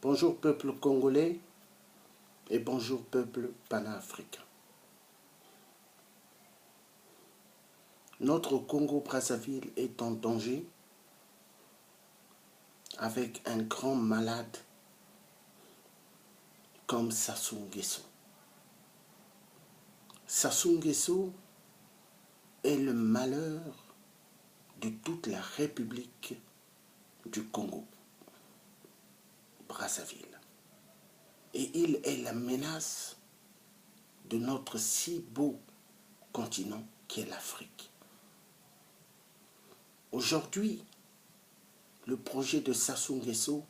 Bonjour peuple congolais et bonjour peuple panafricain. Notre Congo-Brazzaville est en danger avec un grand malade comme Sassou Nguesso. Sassou Nguesso est le malheur de toute la République du Congo-Brazzaville. Et il est la menace de notre si beau continent qui est l'Afrique. Aujourd'hui, le projet de Sassou Nguesso,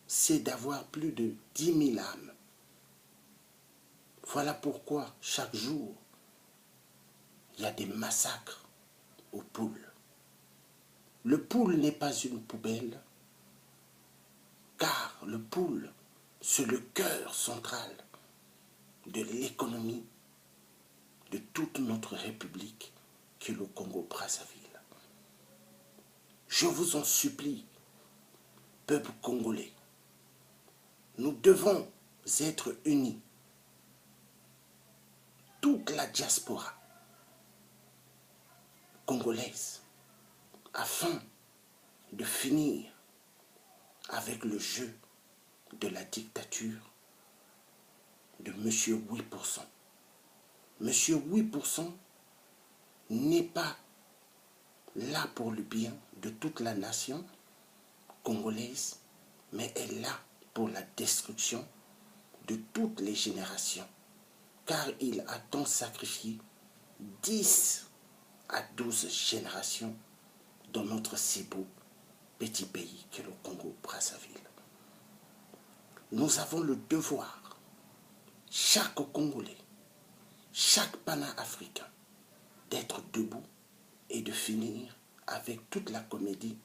c'est d'avoir plus de 10 000 âmes. Voilà pourquoi chaque jour, il y a des massacres aux poules. Le poule n'est pas une poubelle, car le poule, c'est le cœur central de l'économie de toute notre république qui est le Congo-Brazzaville. Je vous en supplie, peuple congolais, nous devons être unis. Toute la diaspora congolaise, afin de finir avec le jeu de la dictature de M. 8%. M. 8% n'est pas là pour le bien de toute la nation congolaise, mais est là pour la destruction de toutes les générations, car il a tant sacrifié 10 à 12 générations dans notre si beau petit pays qu'est le Congo-Brazzaville. Nous avons le devoir, chaque Congolais, chaque Panafricain, d'être debout et de finir avec toute la comédie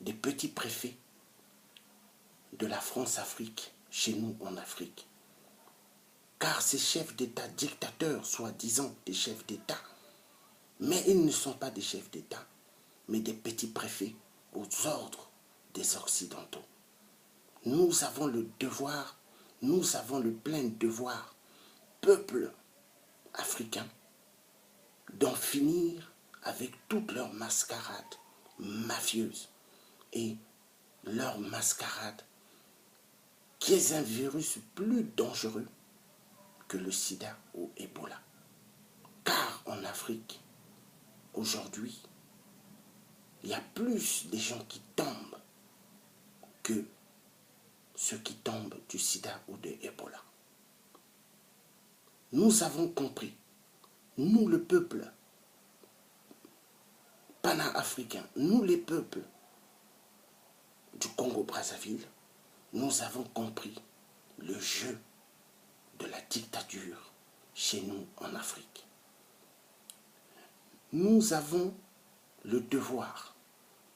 des petits préfets de la France-Afrique, chez nous en Afrique. Car ces chefs d'État dictateurs, soi-disant des chefs d'État, mais ils ne sont pas des chefs d'État, mais des petits préfets aux ordres des Occidentaux. Nous avons le devoir, nous avons le plein devoir, peuple africain, d'en finir avec toute leur mascarade mafieuse et leur mascarade qui est un virus plus dangereux que le sida ou Ebola. Car en Afrique, aujourd'hui, il y a plus de gens qui tombent que ceux qui tombent du sida ou de Ebola. Nous avons compris, nous le peuple panafricain, nous les peuples du Congo-Brazzaville, nous avons compris le jeu de la dictature chez nous en Afrique. Nous avons le devoir,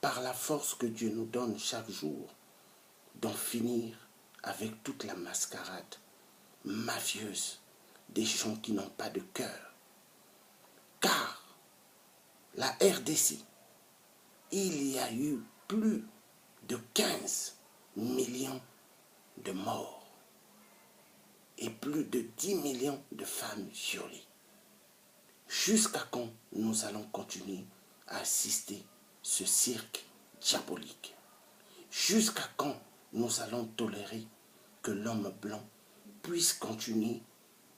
par la force que Dieu nous donne chaque jour, d'en finir avec toute la mascarade mafieuse des gens qui n'ont pas de cœur. Car la RDC, il y a eu plus de 15 millions de morts et plus de 10 millions de femmes violées. Jusqu'à quand nous allons continuer à assister ce cirque diabolique? Jusqu'à quand nous allons tolérer que l'homme blanc puisse continuer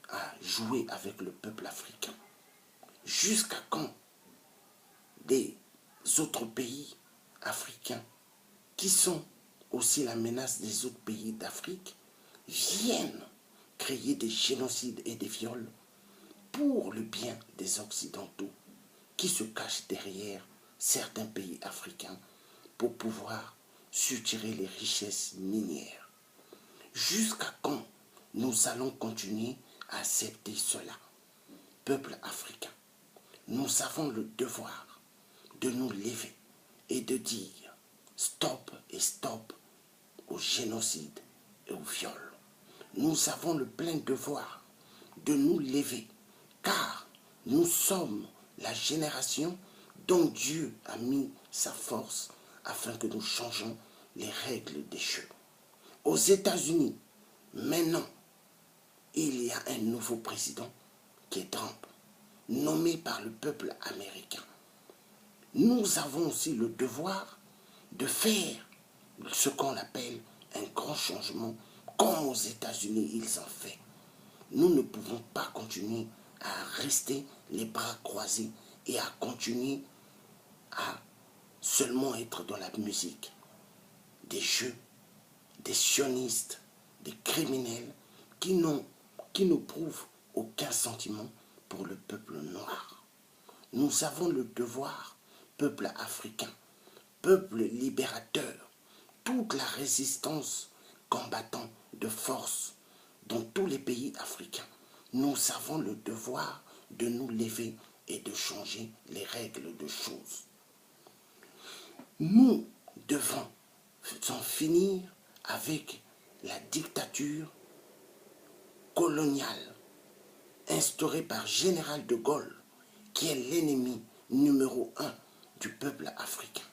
à jouer avec le peuple africain? Jusqu'à quand des autres pays africains qui sont aussi la menace des autres pays d'Afrique viennent créer des génocides et des viols pour le bien des Occidentaux qui se cachent derrière certains pays africains pour pouvoir soutirer les richesses minières? Jusqu'à quand nous allons continuer à accepter cela? Peuple africain, nous avons le devoir de nous lever et de dire stop et stop au génocide et au viol. Nous avons le plein devoir de nous lever, car nous sommes la génération dont Dieu a mis sa force afin que nous changeons les règles des jeux. aux États-Unis, maintenant, il y a un nouveau président qui est Trump, nommé par le peuple américain. Nous avons aussi le devoir de faire ce qu'on appelle un grand changement, comme aux États-Unis ils ont fait. Nous ne pouvons pas continuer à rester les bras croisés et à continuer à seulement être dans la musique des jeux, des sionistes, des criminels qui ne prouvent aucun sentiment pour le peuple noir. Nous avons le devoir, peuple africain, peuple libérateur, toute la résistance combattant de force dans tous les pays africains. Nous avons le devoir de nous lever et de changer les règles de choses. Nous devons en finir avec la dictature coloniale instaurée par Général de Gaulle, qui est l'ennemi numéro 1 du peuple africain.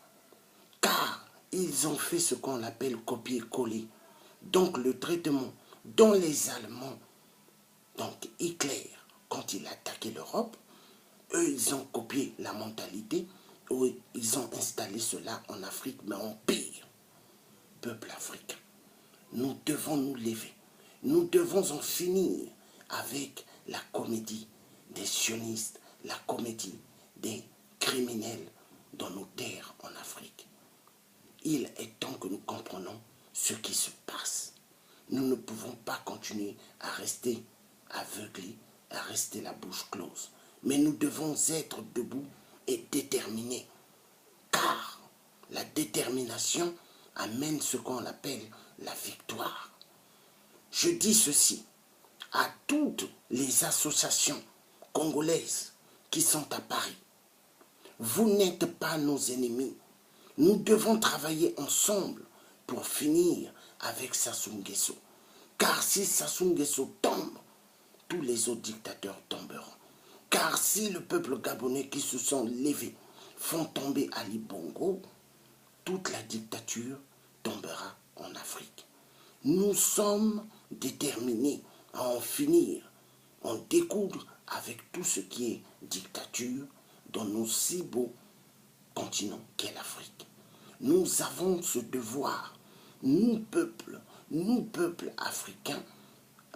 Car ils ont fait ce qu'on appelle copier-coller. Donc le traitement dont les Allemands, donc Hitler, quand il a attaqué l'Europe, eux ils ont copié la mentalité, ils ont installé cela en Afrique, mais en pire. Peuple africain, nous devons nous lever. Nous devons en finir avec la comédie des sionistes, la comédie des criminels dans nos terres en Afrique. Il est temps que nous comprenions ce qui se passe. Nous ne pouvons pas continuer à rester aveuglés, à rester la bouche close. Mais nous devons être debout et déterminés. Car la détermination amène ce qu'on appelle la victoire. Je dis ceci à toutes les associations congolaises qui sont à Paris. Vous n'êtes pas nos ennemis. Nous devons travailler ensemble pour finir avec Sassou Nguesso. Car si Sassou Nguesso tombe, tous les autres dictateurs tomberont. Car si le peuple gabonais qui se sont levés font tomber Ali Bongo, toute la dictature tombera en Afrique. Nous sommes déterminés à en finir, en découdre avec tout ce qui est dictature dans nos si beaux continents qu'est l'Afrique. Nous avons ce devoir, nous peuples africains,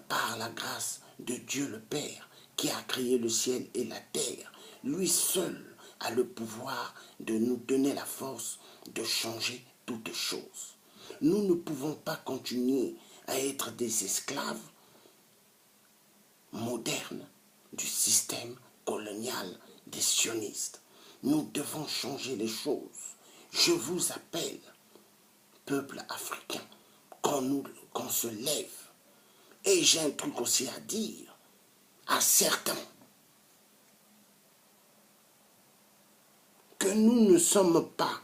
par la grâce de Dieu le Père, qui a créé le ciel et la terre. Lui seul a le pouvoir de nous donner la force de changer toutes choses. Nous ne pouvons pas continuer à être des esclaves modernes du système colonial des sionistes. Nous devons changer les choses. Je vous appelle, peuple africain, qu'on se lève. Et j'ai un truc aussi à dire à certains. Que nous ne sommes pas,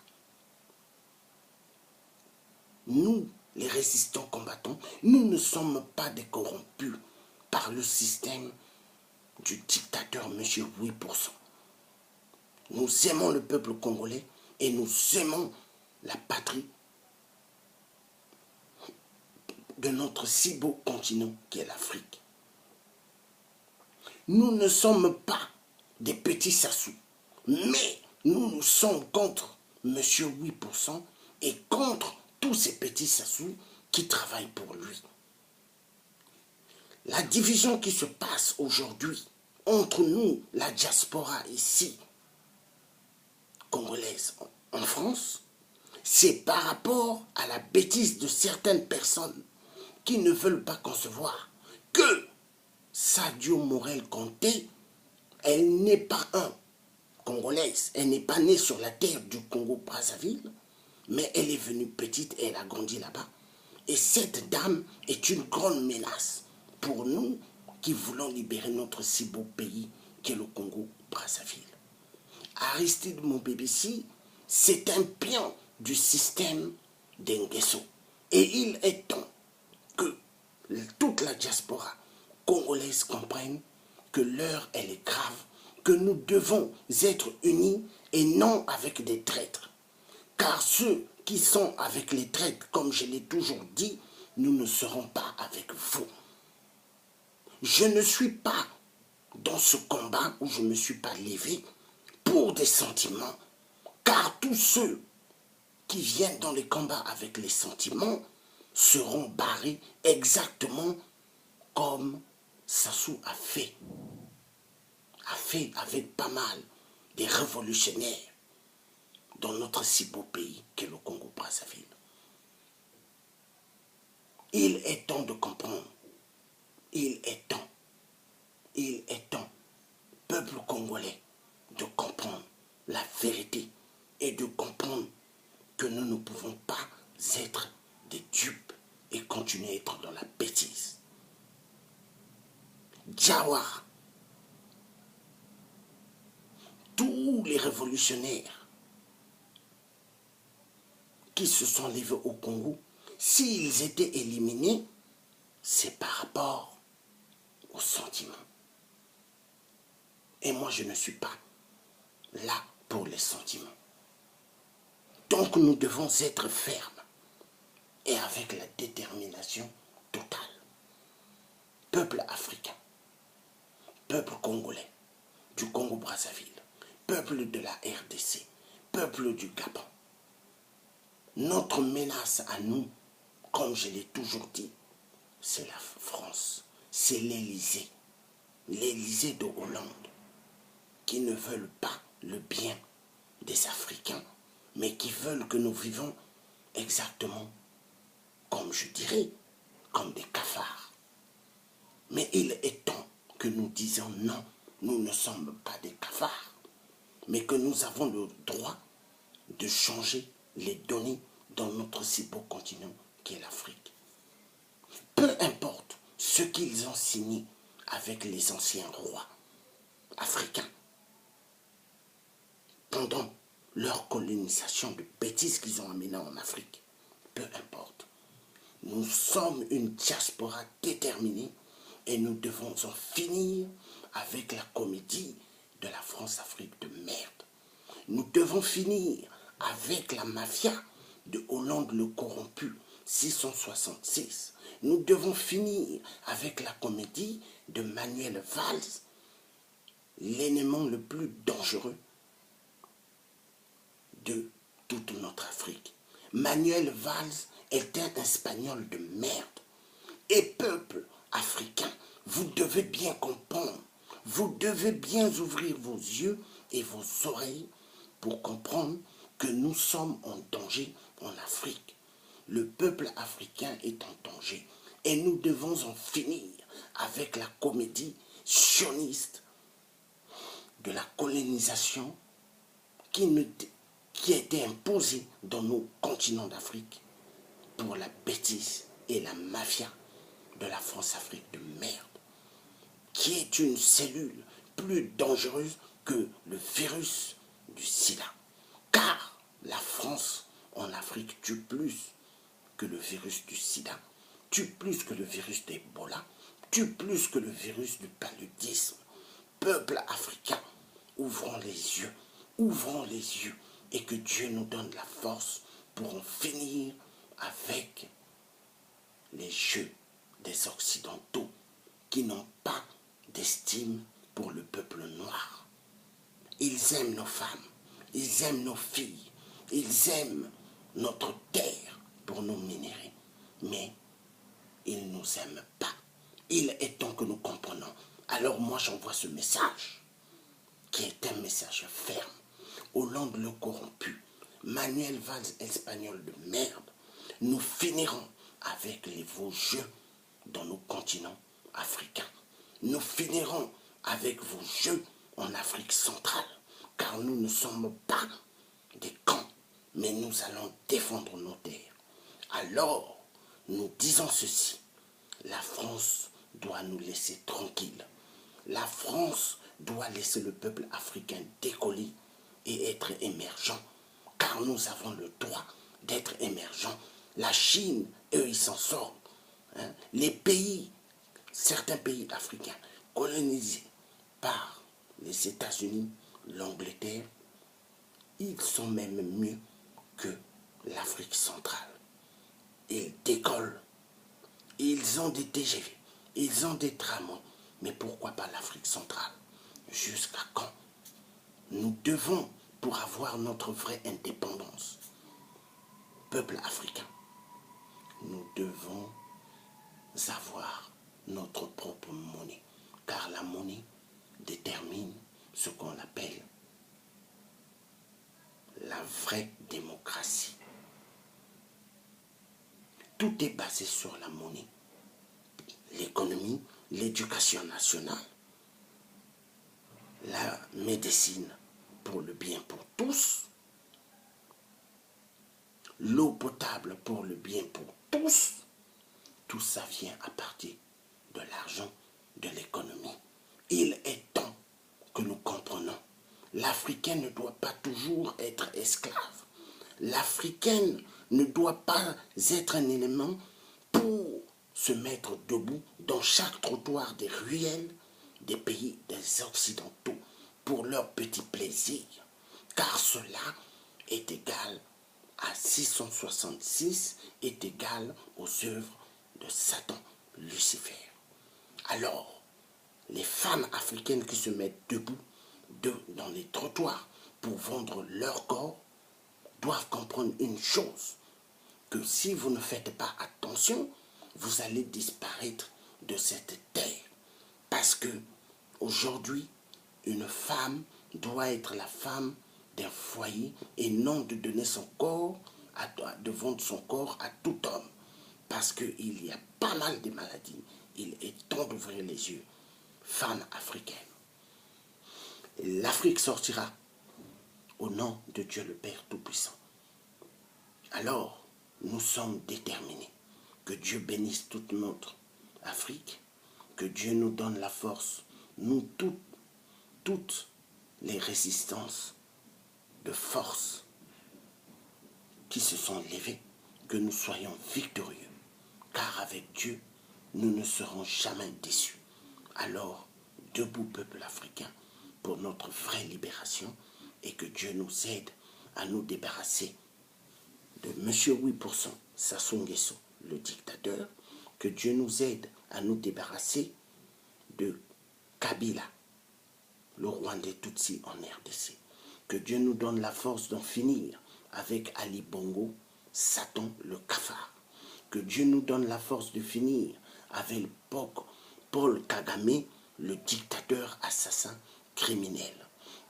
nous, les résistants combattants, nous ne sommes pas des corrompus par le système du dictateur M. 8%. Nous aimons le peuple congolais et nous aimons la patrie de notre si beau continent qui est l'Afrique. Nous ne sommes pas des petits Sassou, mais nous sommes contre M. 8% et contre tous ces petits Sassou qui travaillent pour lui. La division qui se passe aujourd'hui entre nous, la diaspora ici, congolaise en France, c'est par rapport à la bêtise de certaines personnes qui ne veulent pas concevoir que Sadio Morel Conté, elle n'est pas congolaise, elle n'est pas née sur la terre du Congo-Brazzaville, mais elle est venue petite et elle a grandi là-bas. Et cette dame est une grande menace pour nous qui voulons libérer notre si beau pays qui est le Congo-Brazzaville. Aristide Moubébissi, c'est un pion du système d'Nguesso. Et il est temps que toute la diaspora congolaise comprenne que l'heure, elle est grave, que nous devons être unis et non avec des traîtres. Car ceux qui sont avec les traîtres, comme je l'ai toujours dit, nous ne serons pas avec vous. Je ne suis pas dans ce combat où je ne me suis pas levé pour des sentiments, car tous ceux qui viennent dans les combats avec les sentiments seront barrés exactement comme Sassou a fait avec pas mal des révolutionnaires dans notre si beau pays qu'est le Congo-Brazzaville. Il est temps de comprendre, il est temps, peuple congolais, de comprendre la vérité et de comprendre que nous ne pouvons pas être des dupes et continuer à être dans la bêtise. Jawara, tous les révolutionnaires qui se sont levés au Congo, s'ils étaient éliminés, c'est par rapport aux sentiments. Et moi, je ne suis pas là pour les sentiments. Donc, nous devons être fermes et avec la détermination totale. Peuple africain, peuple congolais, du Congo-Brazzaville, peuple de la RDC, peuple du Gabon. Notre menace à nous, comme je l'ai toujours dit, c'est la France, c'est l'Élysée, l'Élysée de Hollande, qui ne veulent pas le bien des Africains, mais qui veulent que nous vivons exactement comme je dirais, comme des cafards. Mais il est temps que nous disions non, nous ne sommes pas des cafards, mais que nous avons le droit de changer les données dans notre si beau continent qu'est l'Afrique. Peu importe ce qu'ils ont signé avec les anciens rois africains pendant leur colonisation de bêtises qu'ils ont amenées en Afrique. Peu importe. Nous sommes une diaspora déterminée et nous devons en finir avec la comédie de la France-Afrique de merde. Nous devons finir avec la mafia de Hollande le corrompu 666. Nous devons finir avec la comédie de Manuel Valls, l'ennemi le plus dangereux de toute notre Afrique. Manuel Valls est un Espagnol de merde. Et peuple africain, vous devez bien comprendre, vous devez bien ouvrir vos yeux et vos oreilles pour comprendre que nous sommes en danger en Afrique. Le peuple africain est en danger et nous devons en finir avec la comédie sioniste de la colonisation qui a été imposée dans nos continents d'Afrique pour la bêtise et la mafia de la France-Afrique de merde, qui est une cellule plus dangereuse que le virus du sida. Car la France en Afrique tue plus que le virus du sida, tue plus que le virus d'Ebola, tue plus que le virus du paludisme. Peuple africain, ouvrons les yeux, et que Dieu nous donne la force pour en finir avec les jeux des Occidentaux qui n'ont pas d'estime pour le peuple noir. Ils aiment nos femmes, ils aiment nos filles, ils aiment notre terre pour nous minérer, mais ils ne nous aiment pas. Il est temps que nous comprenions. Alors moi j'envoie ce message, qui est un message ferme. Hollande le corrompu, Manuel Valls espagnol de merde, nous finirons avec vos jeux dans nos continents africains. Nous finirons avec vos jeux en Afrique centrale, car nous ne sommes pas des camps, mais nous allons défendre nos terres. Alors, nous disons ceci, la France doit nous laisser tranquilles. La France doit laisser le peuple africain décoller et être émergent, car nous avons le droit d'être émergents. La Chine, eux, ils s'en sortent. Les pays, certains pays africains, colonisés par les États-Unis, l'Angleterre, ils sont même mieux que l'Afrique centrale. Ils décollent Ils ont des TGV, ils ont des tramways. Mais pourquoi pas l'Afrique centrale? Jusqu'à quand? Nous devons, pour avoir notre vraie indépendance, peuple africain, nous devons avoir notre propre monnaie. Car la monnaie détermine ce qu'on appelle la vraie démocratie. Tout est basé sur la monnaie. L'économie, l'éducation nationale, la médecine pour le bien pour tous, l'eau potable pour le bien pour tous, tout ça vient à partir de l'argent, de l'économie. Il est temps que nous comprenions. L'Africain ne doit pas toujours être esclave. L'Africain ne doit pas être un élément pour se mettre debout dans chaque trottoir des ruelles des pays des Occidentaux pour leur petit plaisir. Car cela est égal à 666, est égal aux œuvres de Satan, Lucifer. Alors, les femmes africaines qui se mettent debout dans les trottoirs pour vendre leur corps doivent comprendre une chose, que si vous ne faites pas attention, vous allez disparaître de cette terre. Parce que aujourd'hui, une femme doit être la femme d'un foyer et non de donner son corps, de vendre son corps à tout homme. Parce qu'il y a pas mal de maladies. Il est temps d'ouvrir les yeux. Femme africaine. L'Afrique sortira au nom de Dieu le Père Tout-Puissant. Alors, nous sommes déterminés. Que Dieu bénisse toute notre Afrique. Que Dieu nous donne la force. Nous, toutes les résistances de force qui se sont levées, que nous soyons victorieux. Car avec Dieu, nous ne serons jamais déçus. Alors, debout peuple africain, pour notre vraie libération, et que Dieu nous aide à nous débarrasser de M. 8%, Sassou Nguesso, le dictateur, que Dieu nous aide à nous débarrasser de Kabila, le Rwandais Tutsi en RDC. Que Dieu nous donne la force d'en finir avec Ali Bongo, Satan le cafard. Que Dieu nous donne la force de finir avec Paul Kagame, le dictateur assassin criminel.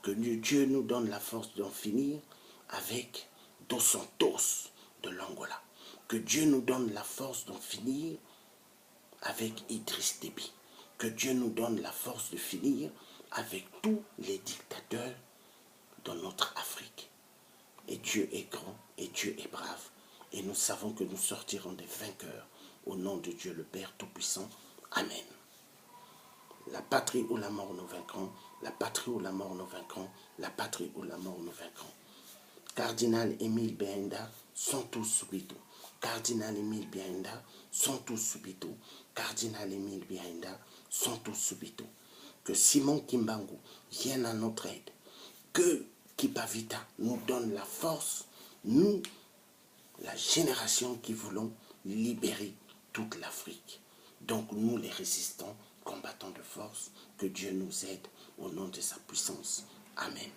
Que Dieu nous donne la force d'en finir avec Dos Santos de l'Angola. Que Dieu nous donne la force d'en finir avec Idriss Déby. Que Dieu nous donne la force de finir avec tous les dictateurs dans notre Afrique. Et Dieu est grand et Dieu est brave. Et nous savons que nous sortirons des vainqueurs au nom de Dieu le Père Tout-Puissant. Amen. La patrie ou la mort nous vaincront, la patrie ou la mort nous vaincront, la patrie ou la mort nous vaincront. Cardinal Émile Bienda, Santos Subito. Cardinal Émile Bienda, Santos Subito. Cardinal Émile Bienda, Santos Subito. Que Simon Kimbangu vienne à notre aide. Que Kipavita nous donne la force, nous, la génération qui voulons libérer toute l'Afrique. Donc nous, les résistants, combattants de force, que Dieu nous aide au nom de sa puissance. Amen.